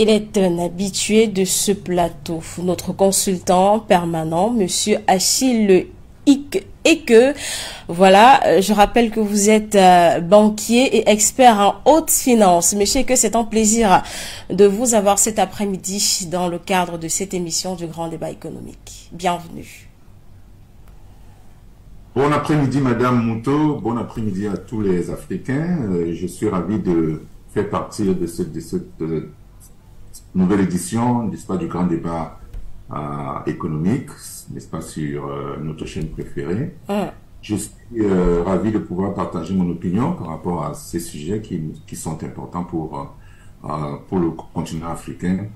Il est un habitué de ce plateau, notre consultant permanent, Monsieur Achille Eke. Voilà, je rappelle que vous êtes banquier et expert en haute finance. Monsieur Eke, c'est un plaisir de vous avoir cet après-midi dans le cadre de cette émission du Grand Débat économique. Bienvenue. Bon après-midi, Madame Mouto. Bon après-midi à tous les Africains. Je suis ravi de faire partie de cette nouvelle édition, n'est-ce pas, du Grand Débat économique, n'est-ce pas, sur notre chaîne préférée. Je suis ravi de pouvoir partager mon opinion par rapport à ces sujets qui sont importants pour le continent africain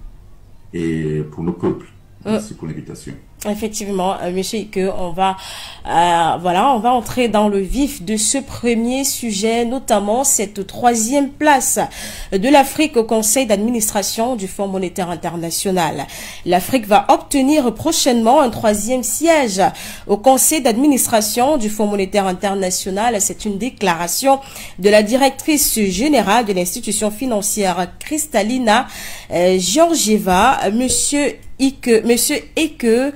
et pour nos peuples. Merci pour l'invitation. Effectivement, Monsieur Ike, on va entrer dans le vif de ce premier sujet, notamment cette troisième place de l'Afrique au Conseil d'administration du Fonds monétaire international. L'Afrique va obtenir prochainement un troisième siège au Conseil d'administration du Fonds monétaire international. C'est une déclaration de la directrice générale de l'institution financière Kristalina Georgieva. Monsieur Eke,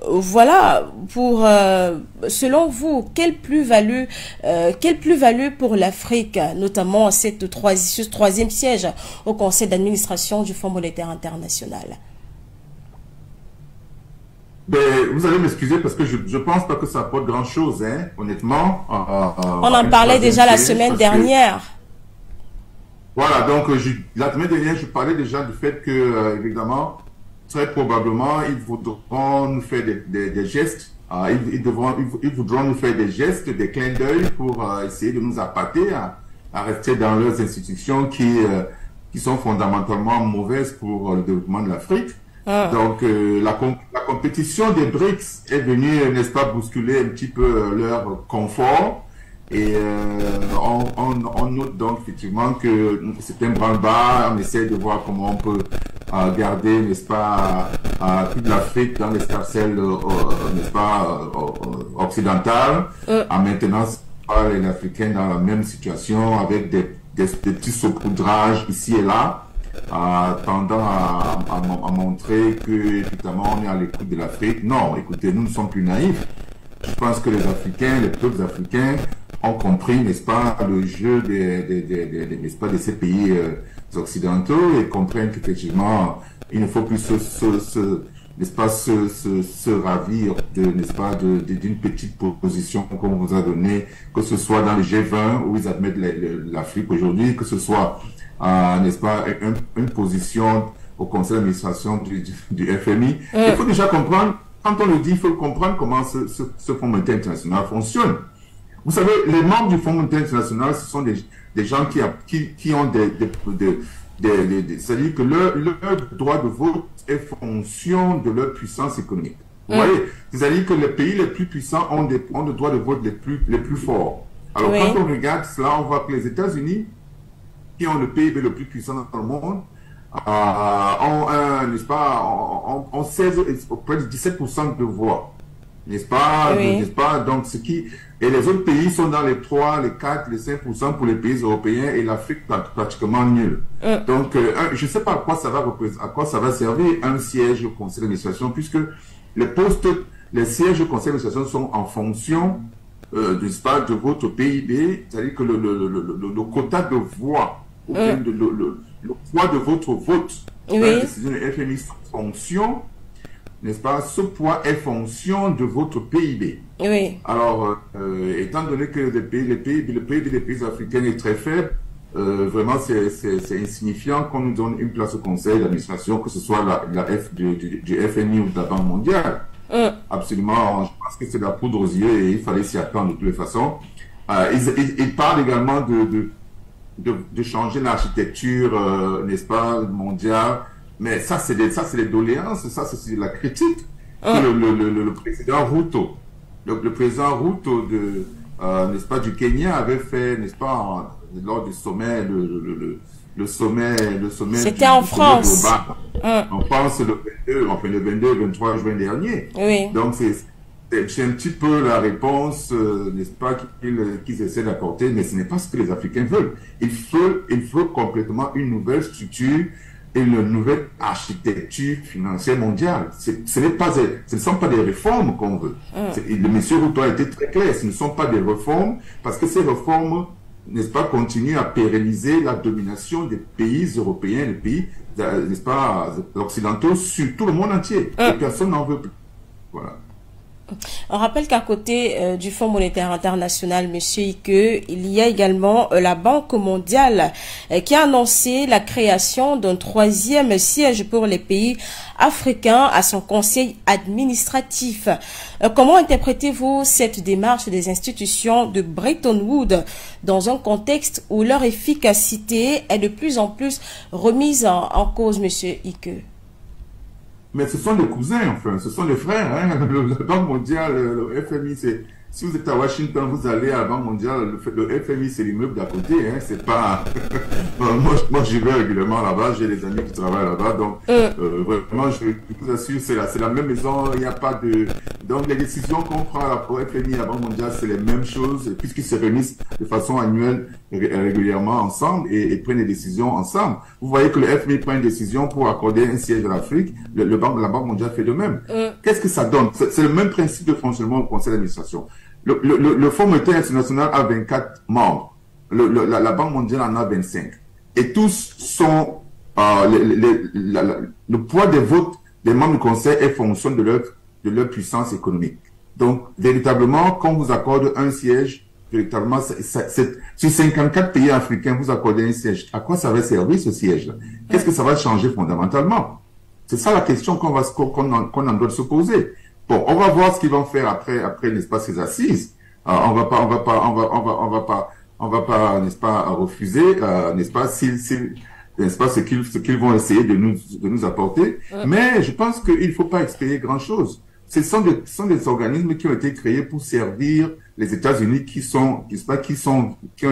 voilà, selon vous, quelle plus-value pour l'Afrique, notamment ce troisième siège au Conseil d'administration du Fonds monétaire international? Vous allez m'excuser parce que je pense pas que ça apporte grand-chose, hein, honnêtement. On en parlait déjà la semaine dernière. Voilà, donc la semaine dernière, je parlais déjà du fait que, évidemment, très probablement, ils voudront nous faire des gestes. Ils voudront nous faire des gestes, des clins d'œil pour essayer de nous appâter à rester dans leurs institutions qui sont fondamentalement mauvaises pour le développement de l'Afrique. Donc, la compétition des BRICS est venue, n'est-ce pas, bousculer un petit peu leur confort. Et on note donc effectivement que c'est un branle-bas. On essaie de voir comment on peut garder, n'est-ce pas, toute l'Afrique dans l'escarcelle, n'est-ce pas, occidentale, en maintenant les Africains dans la même situation avec des petits saupoudrages ici et là, tendant à montrer que évidemment on est à l'écoute de l'Afrique. Non, écoutez, nous ne sommes plus naïfs. Je pense que les Africains, les peuples africains ont compris, n'est-ce pas, le jeu n'est-ce pas, de ces pays occidentaux et comprennent qu'effectivement, il ne faut plus n'est-ce pas, se ravir n'est-ce pas, d'une petite position qu'on vous a donnée, que ce soit dans le G20 où ils admettent l'Afrique aujourd'hui, que ce soit, n'est-ce pas, une position au conseil d'administration du FMI. Il faut déjà comprendre, quand on le dit, il faut comprendre comment ce Fonds monétaire international fonctionne. Vous savez, les membres du Fonds monétaire international, ce sont des gens qui ont c'est-à-dire que leur droit de vote est fonction de leur puissance économique. Vous voyez, c'est-à-dire que les pays les plus puissants ont le droit de vote les plus forts. Alors, quand on regarde cela, on voit que les États-Unis, qui ont le PIB le plus puissant dans le monde, n'est-ce pas, ont 16, près de 17% de voix. N'est-ce pas, n'est-ce pas, donc et les autres pays sont dans les 3, les 4, les 5% pour les pays européens et l'Afrique pratiquement nulle. Donc, je ne sais pas à quoi ça va servir un siège au conseil d'administration, puisque les sièges au conseil d'administration sont en fonction, n'est-ce pas, de votre PIB, c'est-à-dire que le quota de voix, ou bien le poids de votre vote, la décision du FMI fonction, n'est-ce pas, ce poids est fonction de votre PIB. Alors, étant donné que le PIB des pays africains est très faible, vraiment c'est insignifiant qu'on nous donne une place au conseil d'administration, que ce soit du FMI ou de la Banque mondiale. Absolument, je pense que c'est de la poudre aux yeux et il fallait s'y attendre de toutes les façons. Ils parlent également de changer l'architecture, n'est-ce pas, mondiale. Mais ça, c'est des doléances, ça, c'est la critique que le président Ruto, le président Ruto n'est-ce pas, du Kenya avait fait, n'est-ce pas, lors du sommet, le sommet. C'était en France. En France, le 22 et 23 juin dernier. Donc, c'est un petit peu la réponse, n'est-ce pas, qu'ils essaient d'apporter, mais ce n'est pas ce que les Africains veulent. Il faut complètement une nouvelle structure, une nouvelle architecture financière mondiale. Ce ne sont pas des réformes qu'on veut. Le monsieur Ruto a été très clair. Ce ne sont pas des réformes parce que ces réformes, n'est-ce pas, continuent à pérenniser la domination des pays européens, les pays, n'est-ce pas, occidentaux sur tout le monde entier. Et personne n'en veut plus. Voilà. On rappelle qu'à côté du Fonds monétaire international, Monsieur Ike, il y a également la Banque mondiale qui a annoncé la création d'un 3e siège pour les pays africains à son conseil administratif. Comment interprétez-vous cette démarche des institutions de Bretton Woods dans un contexte où leur efficacité est de plus en plus remise en cause, Monsieur Ike? Mais ce sont des cousins, enfin, ce sont des frères. Hein. La Banque mondiale, le FMI, c'est... Si vous êtes à Washington, vous allez à la Banque mondiale, le FMI, c'est l'immeuble d'à côté. Hein. C'est pas... moi, j'y vais régulièrement là-bas, j'ai des amis qui travaillent là-bas. Donc, vraiment, je vous assure, c'est la même maison, il n'y a pas de... Donc, les décisions qu'on prend au FMI et à la Banque mondiale, c'est les mêmes choses, puisqu'ils se réunissent de façon annuelle régulièrement ensemble et prennent des décisions ensemble. Vous voyez que le FMI prend une décision pour accorder un siège à l'Afrique, la Banque mondiale fait de même. Qu'est-ce que ça donne? C'est le même principe de fonctionnement au conseil d'administration. Le Fonds monétaire international a 24 membres. La Banque mondiale en a 25. Et tous sont... le poids des votes des membres du conseil est fonction de leur puissance économique. Donc, véritablement, quand on vous accorde un siège, véritablement, sur 54 pays africains, vous accordez un siège. À quoi ça va servir ce siège-là? Qu'est-ce que ça va changer fondamentalement? C'est ça la question qu'on en doit se poser. Bon, on va voir ce qu'ils vont faire après, n'est-ce pas, ces assises. On va pas, n'est-ce pas, refuser, n'est-ce pas, n'est-ce pas, ce qu'ils vont essayer de nous apporter. Mais je pense qu'il faut pas espérer grand-chose. Ce sont des organismes qui ont été créés pour servir les États-Unis qui ont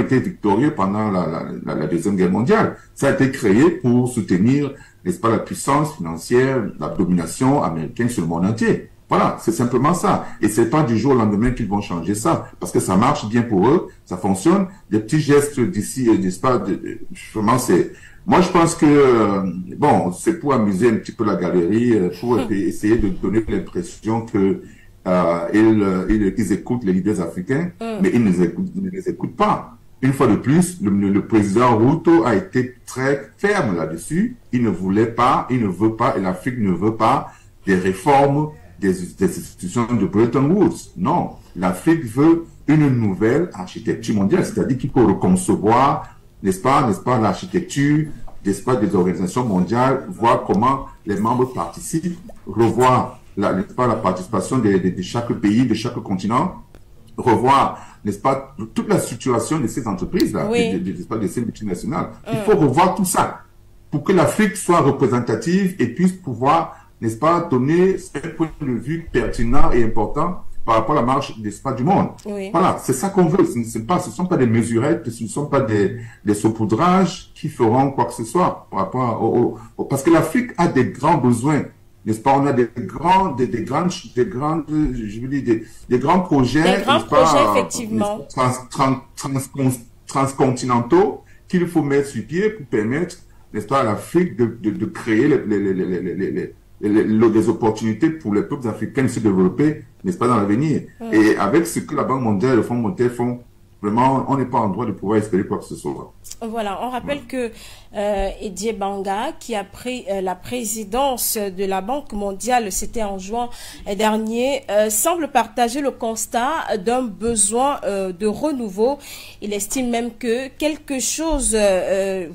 été victorieux pendant la Deuxième Guerre mondiale. Ça a été créé pour soutenir, n'est-ce pas, la puissance financière, la domination américaine sur le monde entier. Voilà, c'est simplement ça. Et c'est pas du jour au lendemain qu'ils vont changer ça, parce que ça marche bien pour eux, ça fonctionne. Des petits gestes d'ici, n'est-ce pas, vraiment, moi, je pense que, bon, c'est pour amuser un petit peu la galerie, pour essayer de donner l'impression que ils écoutent les leaders africains, mais ils ne les écoutent pas. Une fois de plus, le président Ruto a été très ferme là-dessus. Il ne veut pas, et l'Afrique ne veut pas des réformes des institutions de Bretton Woods. Non, l'Afrique veut une nouvelle architecture mondiale, c'est-à-dire qu'il faut reconcevoir, n'est-ce pas, l'architecture, n'est-ce pas, des organisations mondiales, voir comment les membres participent, revoir, n'est-ce pas, la participation de chaque pays, de chaque continent, revoir, n'est-ce pas, toute la situation de ces entreprises-là, n'est-ce pas, de ces multinationales. Il faut revoir tout ça pour que l'Afrique soit représentative et puisse pouvoir, n'est-ce pas, donner un point de vue pertinent et important par rapport à la marche, n'est-ce pas, du monde. Voilà, c'est ça qu'on veut. Ce ne sont pas des mesurettes, ce ne sont pas des saupoudrages qui feront quoi que ce soit par rapport parce que l'Afrique a des grands besoins, n'est-ce pas? On a des grands projets, effectivement, transcontinentaux qu'il faut mettre sur pied pour permettre, n'est-ce pas, à l'Afrique de créer les opportunités pour les peuples africains de se développer, n'est-ce pas, dans l'avenir. Et avec ce que la Banque mondiale et le Fonds monétaire font, vraiment, on n'est pas en droit de pouvoir espérer quoi que ce soit. Voilà, on rappelle que Didier Banga, qui a pris la présidence de la Banque mondiale, c'était en juin dernier, semble partager le constat d'un besoin de renouveau. Il estime même que quelque chose de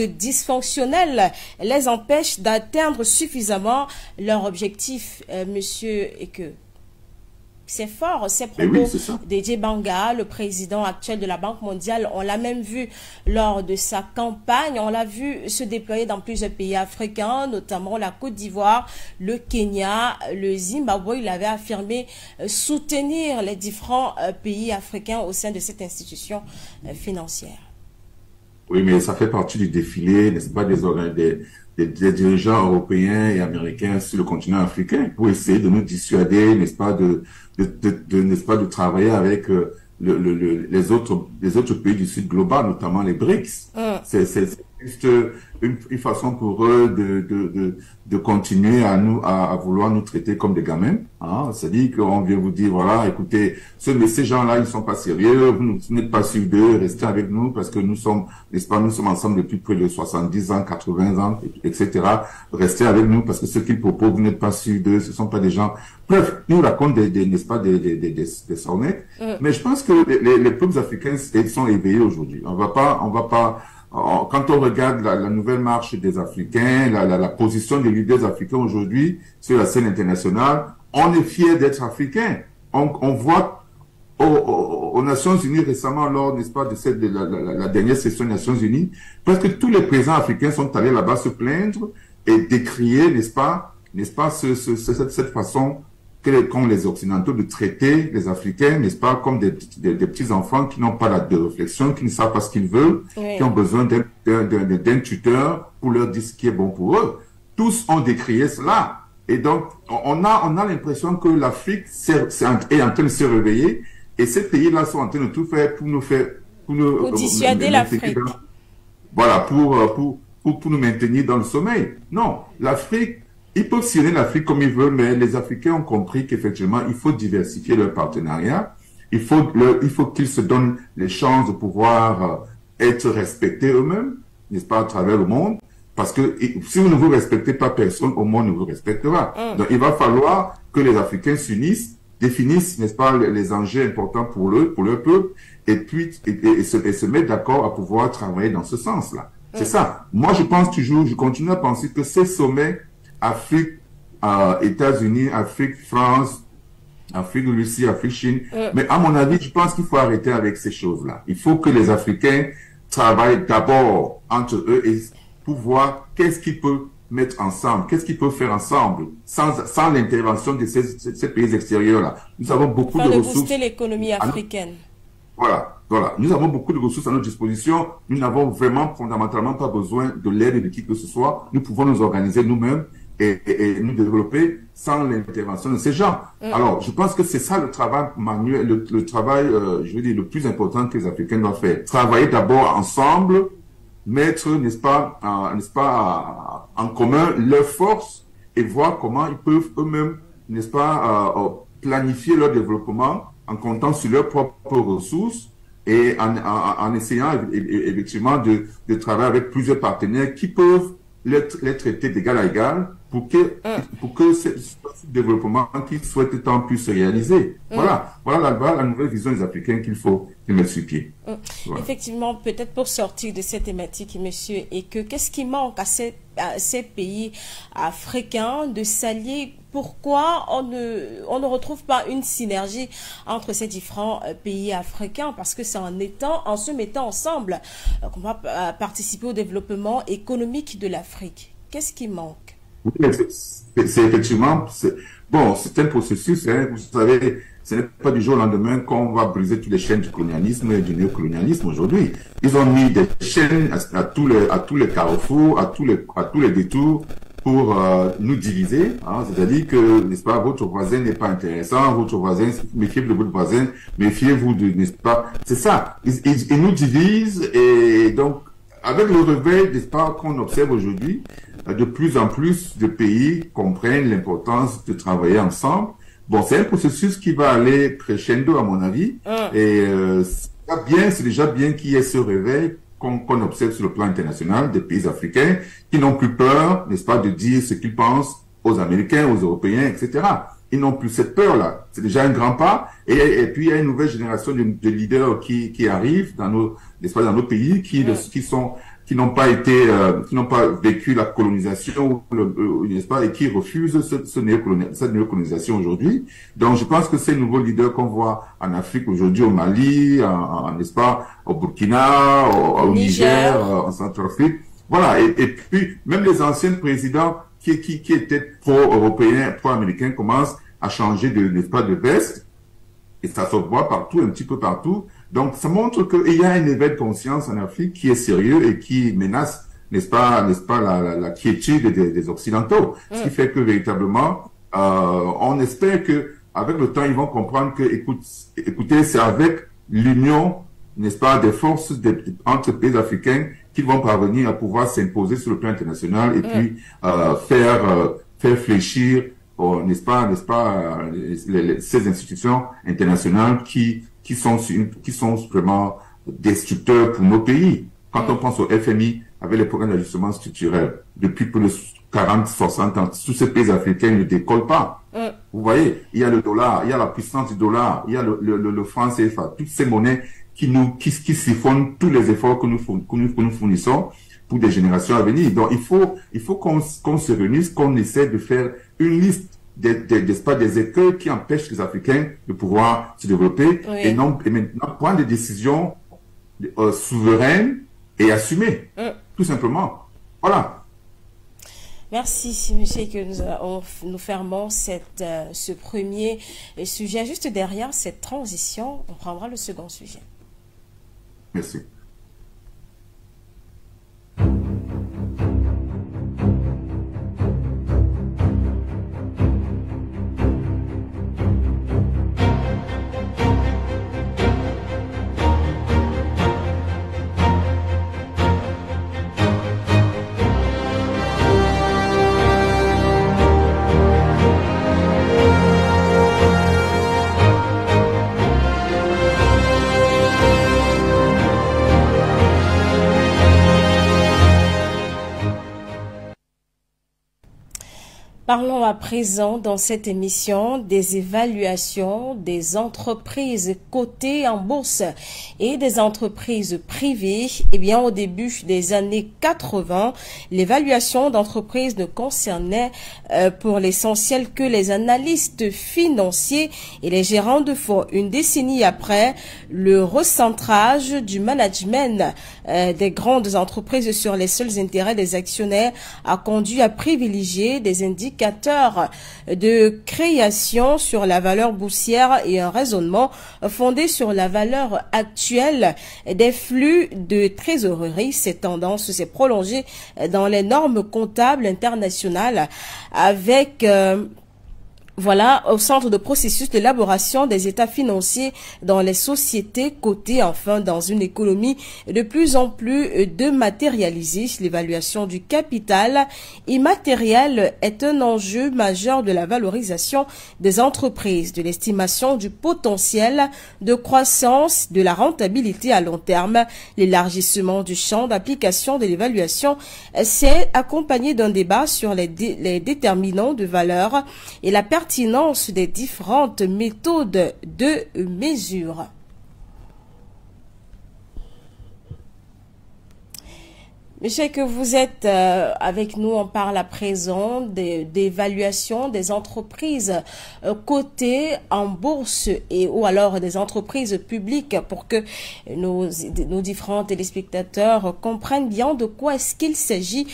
dysfonctionnel les empêche d'atteindre suffisamment leur objectif, monsieur, et que c'est fort, ces propos Didier Banga, le président actuel de la Banque mondiale. On l'a même vu lors de sa campagne. On l'a vu se déployer dans plusieurs pays africains, notamment la Côte d'Ivoire, le Kenya, le Zimbabwe. Il avait affirmé soutenir les différents pays africains au sein de cette institution financière. Oui, mais ça fait partie du défilé, n'est-ce pas, des dirigeants européens et américains sur le continent africain pour essayer de nous dissuader, n'est-ce pas, n'est-ce pas, de travailler avec les autres pays du Sud global, notamment les BRICS. juste une façon pour eux de continuer à vouloir nous traiter comme des gamins. Hein. C'est-à-dire qu'on vient vous dire, voilà, écoutez, ces gens-là, ils sont pas sérieux, vous n'êtes pas sûrs d'eux, restez avec nous parce que nous sommes, n'est-ce pas, nous sommes ensemble depuis près de 70 ans, 80 ans, etc. Restez avec nous parce que ce qu'ils proposent, vous n'êtes pas sûrs d'eux, ce sont pas des gens. Bref, ils nous racontent n'est-ce pas, des sornettes. Mais je pense que les peuples africains sont éveillés aujourd'hui. On va pas, quand on regarde la nouvelle marche des Africains, la position des leaders africains aujourd'hui sur la scène internationale, on est fiers d'être africains. On voit aux Nations Unies récemment, lors, n'est-ce pas, de la dernière session des Nations Unies, parce que tous les présidents africains sont allés là-bas se plaindre et décrier, n'est-ce pas, cette façon qu'ont les Occidentaux de traiter les Africains, n'est-ce pas, comme des petits enfants qui n'ont pas de réflexion, qui ne savent pas ce qu'ils veulent, oui, qui ont besoin d'un tuteur pour leur dire ce qui est bon pour eux. Tous ont décrié cela. Et donc, on a l'impression que l'Afrique est en train de se réveiller et ces pays-là sont en train de tout faire pour pour dissuader l'Afrique. Voilà, pour nous maintenir dans le sommeil. Non, l'Afrique, ils peuvent sillonner l'Afrique comme ils veulent, mais les Africains ont compris qu'effectivement, il faut diversifier leur partenariat. Il faut qu'ils se donnent les chances de pouvoir être respectés eux-mêmes, n'est-ce pas, à travers le monde. Parce que si vous ne vous respectez pas, personne au monde ne vous respectera. Donc, il va falloir que les Africains s'unissent, définissent, n'est-ce pas, les enjeux importants pour leur peuple, et puis se mettre d'accord à pouvoir travailler dans ce sens-là. C'est ça. Moi, je continue à penser que ces sommets Afrique, États-Unis, Afrique, France, Afrique, Russie, Afrique, Chine. Mais à mon avis, je pense qu'il faut arrêter avec ces choses-là. Il faut que les Africains travaillent d'abord entre eux et pour voir qu'est-ce qu'ils peuvent mettre ensemble, qu'est-ce qu'ils peuvent faire ensemble, sans l'intervention de ces pays extérieurs-là. Nous avons beaucoup de ressources. Booster l'économie africaine. Voilà. Nous avons beaucoup de ressources à notre disposition. Nous n'avons vraiment fondamentalement pas besoin de l'aide de qui que ce soit. Nous pouvons nous organiser nous-mêmes et nous développer sans l'intervention de ces gens. Alors, je pense que c'est ça le travail manuel, le travail, je veux dire, le plus important que les Africains doivent faire. Travailler d'abord ensemble, mettre, n'est-ce pas, en commun leurs forces et voir comment ils peuvent eux-mêmes, n'est-ce pas, planifier leur développement en comptant sur leurs propres ressources et en essayant effectivement de travailler avec plusieurs partenaires qui peuvent les traiter d'égal à égal pour que ce développement qu'ils souhaitent tant puisse se réaliser. Voilà la nouvelle vision des Africains qu'il faut mettre sur pied. Voilà. Effectivement, peut-être pour sortir de cette thématique, monsieur, et qu'est-ce qui manque à ces pays africains de s'allier? Pourquoi on ne retrouve pas une synergie entre ces différents pays africains? Parce que c'est en se mettant ensemble qu'on va participer au développement économique de l'Afrique. Qu'est-ce qui manque? Oui, c'est effectivement, bon, c'est un processus, hein, vous savez, ce n'est pas du jour au lendemain qu'on va briser toutes les chaînes du colonialisme et du néocolonialisme aujourd'hui. Ils ont mis des chaînes à tous les carrefours, à tous les détours pour nous diviser, hein, c'est-à-dire que, n'est-ce pas, votre voisin n'est pas intéressant, votre voisin, méfiez-vous de votre voisin, méfiez-vous de, n'est-ce pas, c'est ça, ils nous divisent et donc, avec le réveil, n'est-ce pas, qu'on observe aujourd'hui, de plus en plus de pays comprennent l'importance de travailler ensemble. Bon, c'est un processus qui va aller crescendo, à mon avis, et c'est déjà bien qu'il y ait ce réveil qu'on observe sur le plan international des pays africains qui n'ont plus peur, n'est-ce pas, de dire ce qu'ils pensent aux Américains, aux Européens, etc. Ils n'ont plus cette peur-là. C'est déjà un grand pas. Et puis, il y a une nouvelle génération de leaders qui arrivent dans nos pays, qui n'ont pas vécu la colonisation, n'est-ce pas, et qui refusent cette néocolonisation aujourd'hui. Donc, je pense que ces nouveaux leaders qu'on voit en Afrique aujourd'hui, au Mali, n'est-ce pas, au Burkina, au Niger, en Centrafrique, voilà. Et puis, même les anciens présidents qui étaient pro-européens, pro-américains commencent à changer n'est-ce pas, de veste. Et ça se voit partout, un petit peu partout. Donc, ça montre qu'il y a un éveil de conscience en Afrique qui est sérieux et qui menace, n'est-ce pas, la quiétude des Occidentaux. Ce qui fait que, véritablement, on espère que, avec le temps, ils vont comprendre que, écoutez, c'est avec l'union, n'est-ce pas, des forces entre pays africains qu'ils vont parvenir à pouvoir s'imposer sur le plan international et puis faire fléchir, n'est-ce pas, ces institutions internationales qui sont vraiment destructeurs pour nos pays. Quand on pense au FMI, avec les programmes d'ajustement structurel, depuis plus de 40, 60 ans, tous ces pays africains ne décollent pas. Vous voyez, il y a le dollar, il y a la puissance du dollar, il y a le franc CFA, toutes ces monnaies qui siphonnent tous les efforts que nous fournissons pour des générations à venir. Donc, il faut qu'on se réunisse, qu'on essaie de faire une liste des écueils qui empêchent les Africains de pouvoir se développer et maintenant prendre des décisions souveraines et assumées, tout simplement. Voilà. Merci, monsieur, que nous fermons ce premier sujet. Juste derrière cette transition, on prendra le second sujet. Merci. Parlons à présent dans cette émission des évaluations des entreprises cotées en bourse et des entreprises privées. Eh bien, au début des années 80, l'évaluation d'entreprises ne concernait pour l'essentiel que les analystes financiers et les gérants de fonds. Une décennie après, le recentrage du management des grandes entreprises sur les seuls intérêts des actionnaires a conduit à privilégier des indicateurs de création sur la valeur boursière et un raisonnement fondé sur la valeur actuelle des flux de trésorerie. Cette tendance s'est prolongée dans les normes comptables internationales avec au centre de processus d'élaboration des états financiers dans les sociétés cotées. Enfin, dans une économie de plus en plus dématérialisée, l'évaluation du capital immatériel est un enjeu majeur de la valorisation des entreprises, de l'estimation du potentiel de croissance, de la rentabilité à long terme. L'élargissement du champ d'application de l'évaluation s'est accompagné d'un débat sur les déterminants de valeur et la pertinence des différentes méthodes de mesure. Monsieur, que vous êtes avec nous, on parle à présent d'évaluation des entreprises cotées en bourse ou alors des entreprises publiques pour que nos différents téléspectateurs comprennent bien de quoi est-ce qu'il s'agit.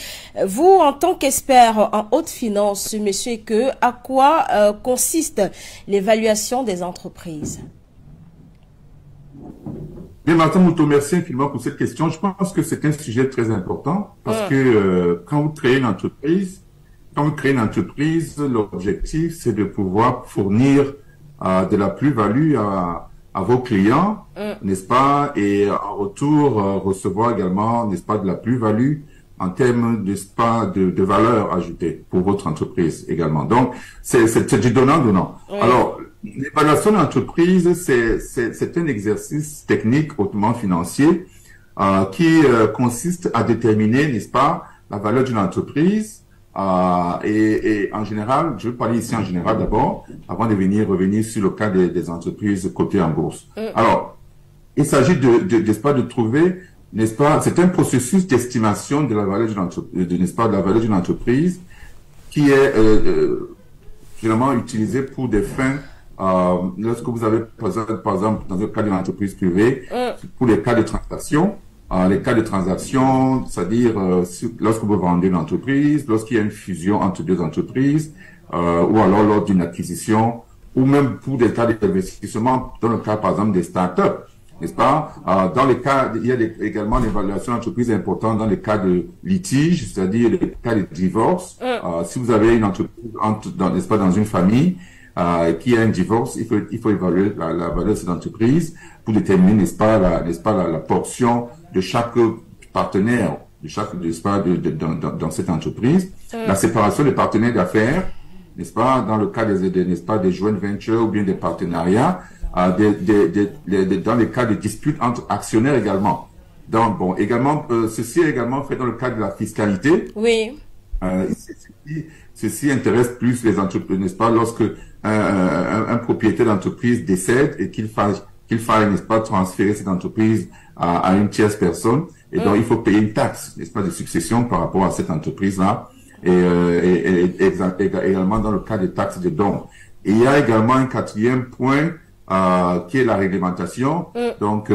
Vous, en tant qu'expert en haute finance, monsieur, à quoi consiste l'évaluation des entreprises? Bien, Martin Mouto, merci infiniment pour cette question. Je pense que c'est un sujet très important parce que quand vous créez une entreprise, l'objectif, c'est de pouvoir fournir de la plus-value à vos clients, n'est-ce pas? Et en retour, recevoir également, n'est-ce pas, de la plus-value en termes, n'est-ce pas, de valeur ajoutée pour votre entreprise également. Donc, c'est du donnant-donnant. Alors, l'évaluation d'entreprise, c'est un exercice technique hautement financier qui consiste à déterminer, n'est-ce pas, la valeur d'une entreprise et en général, je vais parler ici en général d'abord, avant de revenir sur le cas des entreprises cotées en bourse. Alors, il s'agit n'est-ce pas, de trouver, n'est-ce pas, c'est un processus d'estimation de la valeur d'une entreprise, n'est-ce pas, de la valeur d'une entreprise qui est finalement utilisée pour des fins lorsque vous avez, par exemple, dans le cas d'une entreprise privée, pour les cas de transaction, c'est-à-dire lorsque vous vendez une entreprise, lorsqu'il y a une fusion entre deux entreprises, ou alors lors d'une acquisition, ou même pour des cas d'investissement, dans le cas, par exemple, des startups, n'est-ce pas? Dans les cas, il y a également l'évaluation d'entreprise importante dans les cas de litige, c'est-à-dire les cas de divorce. Si vous avez une entreprise, n'est-ce pas, dans une famille, qui a un divorce, il faut évaluer la valeur de cette entreprise pour déterminer, n'est-ce pas, la portion de chaque partenaire n'est-ce pas, dans cette entreprise. La séparation des partenaires d'affaires, n'est-ce pas, dans le cas n'est-ce pas, des joint ventures ou bien des partenariats, dans les cas de disputes entre actionnaires également. Donc, bon, également, ceci est également fait dans le cadre de la fiscalité. Oui. Ceci intéresse plus les entreprises, n'est-ce pas, lorsque un propriétaire d'entreprise décède et qu'il faille, n'est-ce pas, transférer cette entreprise à une tierce personne. Et donc, il faut payer une taxe, n'est-ce pas, de succession par rapport à cette entreprise-là. Et également dans le cas des taxes de dons. Et il y a également un quatrième point qui est la réglementation. Donc,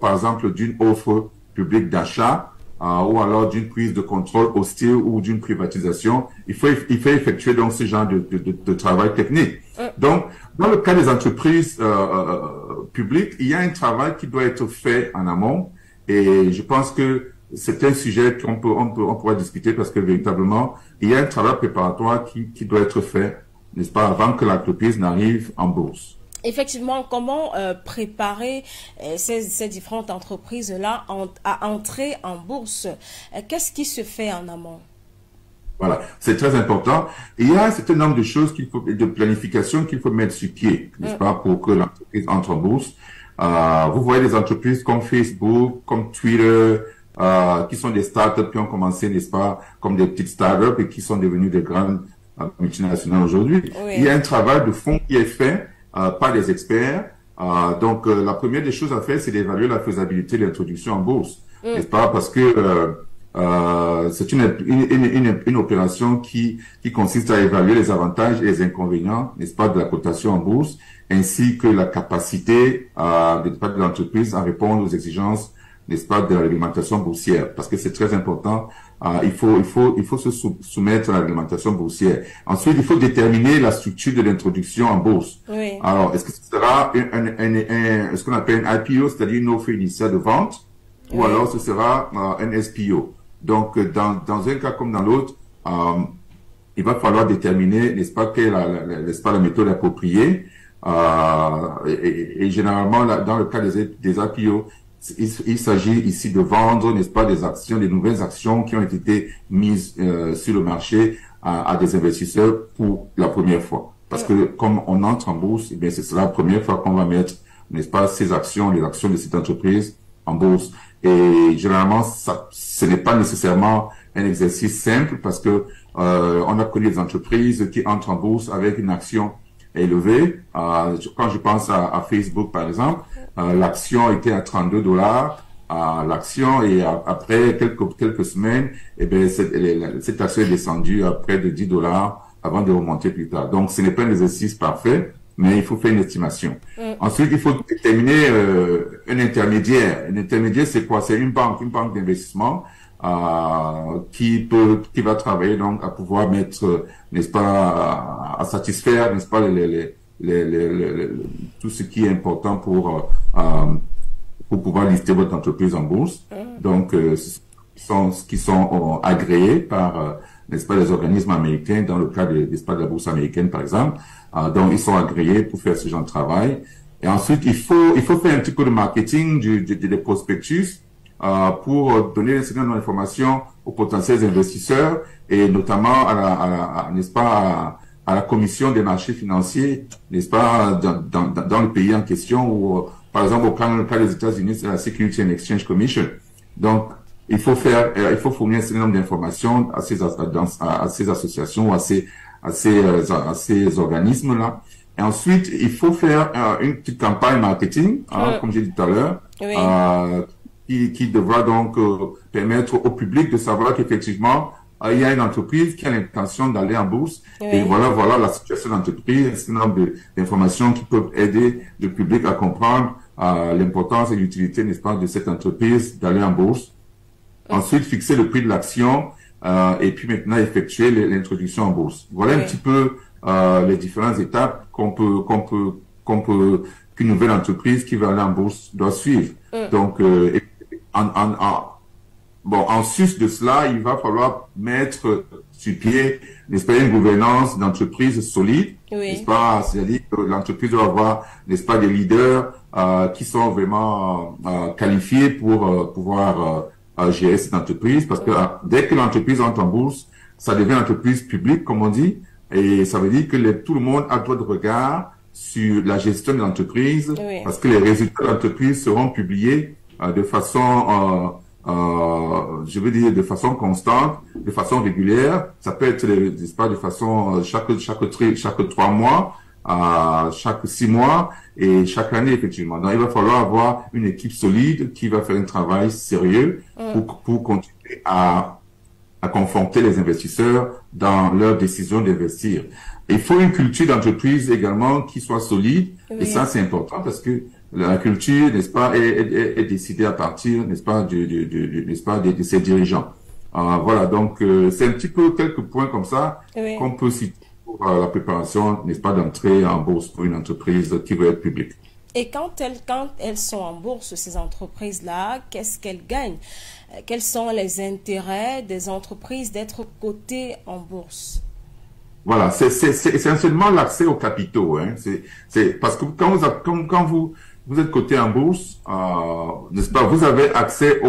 par exemple, d'une offre publique d'achat ou alors d'une prise de contrôle hostile ou d'une privatisation, il faut effectuer donc ce genre de travail technique. Donc, dans le cas des entreprises publiques, il y a un travail qui doit être fait en amont. Et je pense que c'est un sujet on pourra discuter parce que véritablement, il y a un travail préparatoire qui doit être fait, n'est-ce pas, avant que l'entreprise n'arrive en bourse. Effectivement, comment préparer ces différentes entreprises-là à entrer en bourse? Qu'est-ce qui se fait en amont? Voilà, c'est très important. Il y a un certain nombre de choses de planification qu'il faut mettre sur pied, n'est-ce pas, pour que l'entreprise entre en bourse. Vous voyez des entreprises comme Facebook, comme Twitter, qui sont des startups qui ont commencé, n'est-ce pas, comme des petites startups et qui sont devenues des grandes multinationales aujourd'hui. Oui. Il y a un travail de fond qui est fait par des experts. Donc, la première des choses à faire, c'est d'évaluer la faisabilité de l'introduction en bourse, n'est-ce pas, parce que c'est une opération qui consiste à évaluer les avantages et les inconvénients, n'est-ce pas, de la cotation en bourse, ainsi que la capacité de l'entreprise à répondre aux exigences, n'est-ce pas, de la réglementation boursière, parce que c'est très important. Il faut se soumettre à la réglementation boursière. Ensuite, il faut déterminer la structure de l'introduction en bourse. Oui. Alors, est-ce que ce sera ce qu'on appelle un IPO, c'est-à-dire une offre initiale de vente, ou alors ce sera un SPO. Donc, dans un cas comme dans l'autre, il va falloir déterminer, n'est-ce pas, quelle est n'est-ce pas, la méthode appropriée. Et généralement, dans le cas des IPO, il s'agit ici de vendre, n'est-ce pas, des actions, des nouvelles actions qui ont été mises sur le marché à des investisseurs pour la première fois. Parce que comme on entre en bourse, eh bien, c'est la première fois qu'on va mettre, n'est-ce pas, ces actions, les actions de cette entreprise en bourse. Et généralement, ce n'est pas nécessairement un exercice simple parce que on a connu des entreprises qui entrent en bourse avec une action élevée. Quand je pense à Facebook, par exemple, l'action était à $32 l'action et après quelques semaines, eh bien, cette action est descendue à près de $10 avant de remonter plus tard. Donc, ce n'est pas un exercice parfait, mais il faut faire une estimation. Ensuite, il faut déterminer un intermédiaire. Un intermédiaire, c'est quoi? C'est une banque d'investissement qui va travailler donc à pouvoir mettre, n'est-ce pas, à satisfaire, n'est-ce pas, tout ce qui est important pour pouvoir lister votre entreprise en bourse. Donc, qui sont agréés par, n'est-ce pas, les organismes américains, dans le cas n'est-ce pas, de la bourse américaine, par exemple. Donc, ils sont agréés pour faire ce genre de travail. Et ensuite, il faut faire un petit peu de marketing, des prospectus, pour donner un certain nombre d'informations aux potentiels investisseurs et notamment n'est-ce pas, à la commission des marchés financiers, n'est-ce pas, dans le pays en question, ou par exemple au cas des États-Unis, c'est la Security and Exchange Commission. Donc, il faut fournir un certain nombre d'informations à ces associations ou à ces organismes-là. Et ensuite, il faut faire une petite campagne marketing, comme j'ai dit tout à l'heure, qui devra donc permettre au public de savoir qu'effectivement, il y a une entreprise qui a l'intention d'aller en bourse. Et voilà la situation de l'entreprise, un certain nombre d'informations qui peuvent aider le public à comprendre l'importance et l'utilité, n'est-ce pas, de cette entreprise d'aller en bourse. Ensuite, fixer le prix de l'action et puis maintenant effectuer l'introduction en bourse. Voilà un petit peu les différentes étapes qu'une nouvelle entreprise qui va aller en bourse doit suivre. Donc, en sus de cela, il va falloir mettre sur pied, n'est-ce pas, une gouvernance d'entreprise solide, n'est-ce pas, c'est-à-dire que l'entreprise doit avoir, n'est-ce pas, des leaders qui sont vraiment qualifiés pour pouvoir gérer cette entreprise, parce que dès que l'entreprise entre en bourse, ça devient une entreprise publique, comme on dit, et ça veut dire que tout le monde a droit de regard sur la gestion de l'entreprise, parce que les résultats de l'entreprise seront publiés de façon, je veux dire, de façon constante, de façon régulière. Ça peut être, n'est-ce pas, de façon chaque 3 mois, chaque 6 mois et chaque année, effectivement. Donc, il va falloir avoir une équipe solide qui va faire un travail sérieux pour continuer à conforter les investisseurs dans leur décision d'investir. Il faut une culture d'entreprise également qui soit solide, et ça c'est important parce que la culture, n'est-ce pas, est décidée à partir, n'est-ce pas, n'est-ce pas, de ses dirigeants. Voilà, donc c'est un petit peu quelques points comme ça qu'on peut citer pour la préparation, n'est-ce pas, d'entrer en bourse pour une entreprise qui veut être publique. Et quand elles sont en bourse, ces entreprises-là, qu'est-ce qu'elles gagnent? Quels sont les intérêts des entreprises d'être cotées en bourse? Voilà, c'est essentiellement l'accès aux capitaux. Hein. C'est parce que quand vous êtes coté en bourse, n'est-ce pas, vous avez accès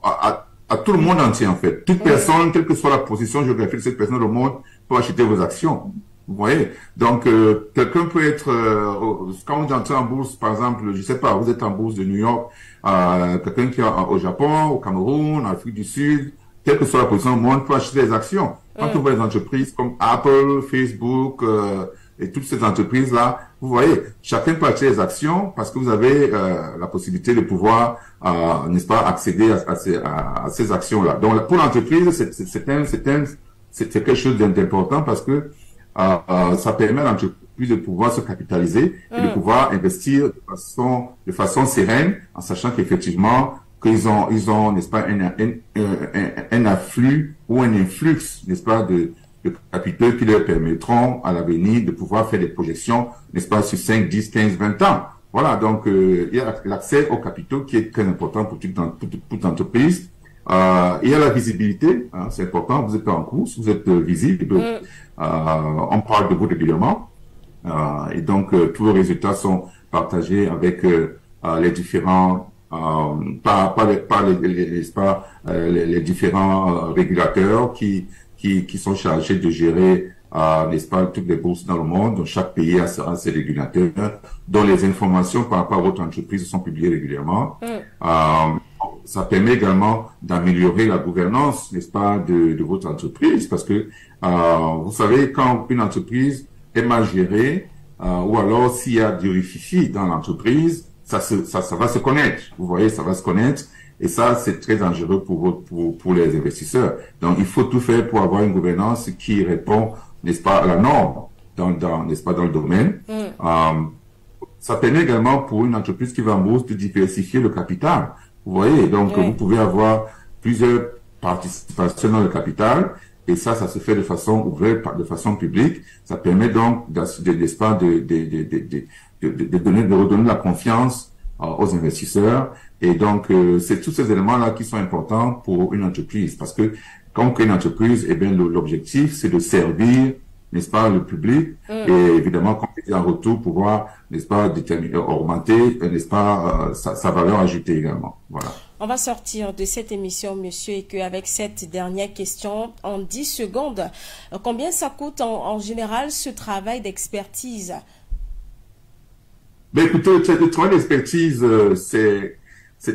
à tout le monde entier, en fait. Toute personne, quelle que soit la position géographique de cette personne dans le monde, peut acheter vos actions. Vous voyez? Donc, quelqu'un peut être, quand vous entrez en bourse, par exemple, je sais pas, vous êtes en bourse de New York, quelqu'un qui est au Japon, au Cameroun, en Afrique du Sud, quelle que soit la position du monde, peut acheter des actions. Quand on voit des entreprises comme Apple, Facebook, et toutes ces entreprises-là, vous voyez, chacun peut acheter des actions parce que vous avez la possibilité de pouvoir, n'est-ce pas, accéder à ces actions-là. Donc, pour l'entreprise, c'est quelque chose d'important parce que ça permet à l'entreprise de pouvoir se capitaliser et de pouvoir investir de façon sereine, en sachant qu'effectivement, qu'ils ont, n'est-ce pas, un afflux ou un influx, n'est-ce pas, de capitaux qui leur permettront à l'avenir de pouvoir faire des projections, n'est-ce pas, sur 5, 10, 15, 20 ans. Voilà, donc il y a l'accès aux capitaux qui est très important pour toute entreprise. Il y a la visibilité, hein, c'est important, vous êtes en course, vous êtes visible, on parle de vous régulièrement, et donc tous vos résultats sont partagés avec les différents les différents régulateurs qui sont chargés de gérer, n'est-ce pas, toutes les bourses dans le monde. Donc, chaque pays a ses régulateurs, dont les informations par rapport à votre entreprise sont publiées régulièrement. Ça permet également d'améliorer la gouvernance, n'est-ce pas, de votre entreprise, parce que, vous savez, quand une entreprise est mal gérée, ou alors s'il y a du rififi dans l'entreprise, ça va se connaître. Vous voyez, ça va se connaître. Et ça, c'est très dangereux pour les investisseurs. Donc, il faut tout faire pour avoir une gouvernance qui répond, n'est-ce pas, à la norme n'est-ce pas, dans le domaine. Ça permet également pour une entreprise qui va en bourse de diversifier le capital. Vous voyez, donc, vous pouvez avoir plusieurs participations dans le capital. Et ça se fait de façon ouverte, de façon publique. Ça permet donc, n'est-ce pas, de redonner la confiance aux investisseurs. Et donc, c'est tous ces éléments-là qui sont importants pour une entreprise. Parce que, quand on crée une entreprise, eh bien, l'objectif, c'est de servir, n'est-ce pas, le public. Et évidemment, comme je dis en retour, pouvoir, n'est-ce pas, augmenter, n'est-ce pas, sa valeur ajoutée également. Voilà. On va sortir de cette émission, monsieur, et qu'avec cette dernière question, en 10 secondes, combien ça coûte en général ce travail d'expertise? Ben, écoutez, le travail d'expertise, c'est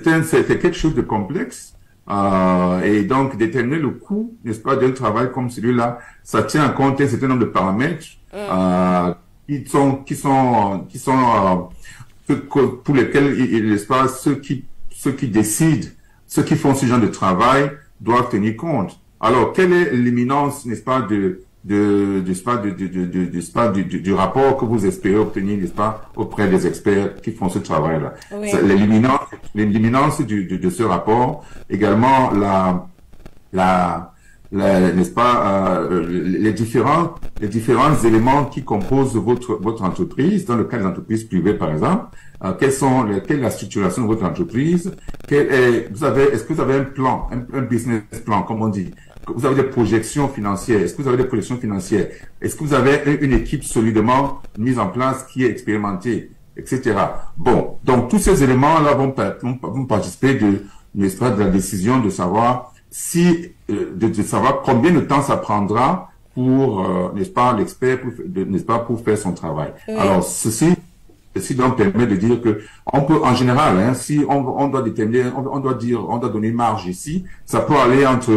quelque chose de complexe. Et donc, déterminer le coût, n'est-ce pas, d'un travail comme celui-là, ça tient en compte un certain nombre de paramètres, pour lesquels, n'est-ce pas, ceux qui décident, ceux qui font ce genre de travail doivent tenir compte. Alors, quelle est l'imminence, n'est-ce pas, du rapport que vous espérez obtenir, n'est-ce pas, auprès des experts qui font ce travail-là. Oui. L'imminence de ce rapport, également n'est-ce pas, les différents éléments qui composent votre entreprise, dans le cas des entreprises privées, par exemple, quelle est la structuration de votre entreprise, est-ce que vous avez un plan, un business plan, comme on dit? Vous avez des projections financières? Est-ce que vous avez des projections financières? Est-ce que vous avez une équipe solidement mise en place qui est expérimentée, etc. Bon, donc tous ces éléments-là vont participer n'est-ce pas, de la décision de savoir si, de savoir combien de temps ça prendra pour, n'est-ce pas, l'expert, n'est-ce pas, pour faire son travail. Alors, ceci donc permet de dire que on peut, en général, hein, si on doit déterminer, on doit dire, on doit donner une marge ici, ça peut aller entre,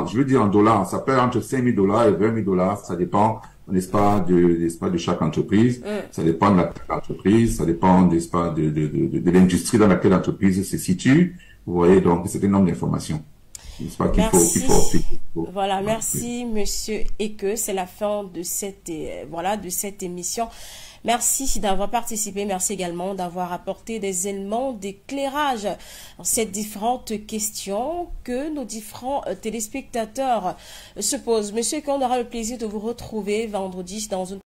je veux dire en dollars, ça peut aller entre $5 000 et $20 000, ça dépend, n'est-ce pas, de chaque entreprise, ça dépend de l'entreprise, ça dépend, n'est-ce pas, de l'industrie dans laquelle l'entreprise se situe. Vous voyez, donc, c'est un nombre d'informations. N'est-ce pas qu'il faut. Voilà, merci, monsieur Eke. C'est la fin de cette, de cette émission. Merci d'avoir participé. Merci également d'avoir apporté des éléments d'éclairage dans ces différentes questions que nos différents téléspectateurs se posent. Monsieur Eke, on aura le plaisir de vous retrouver vendredi dans une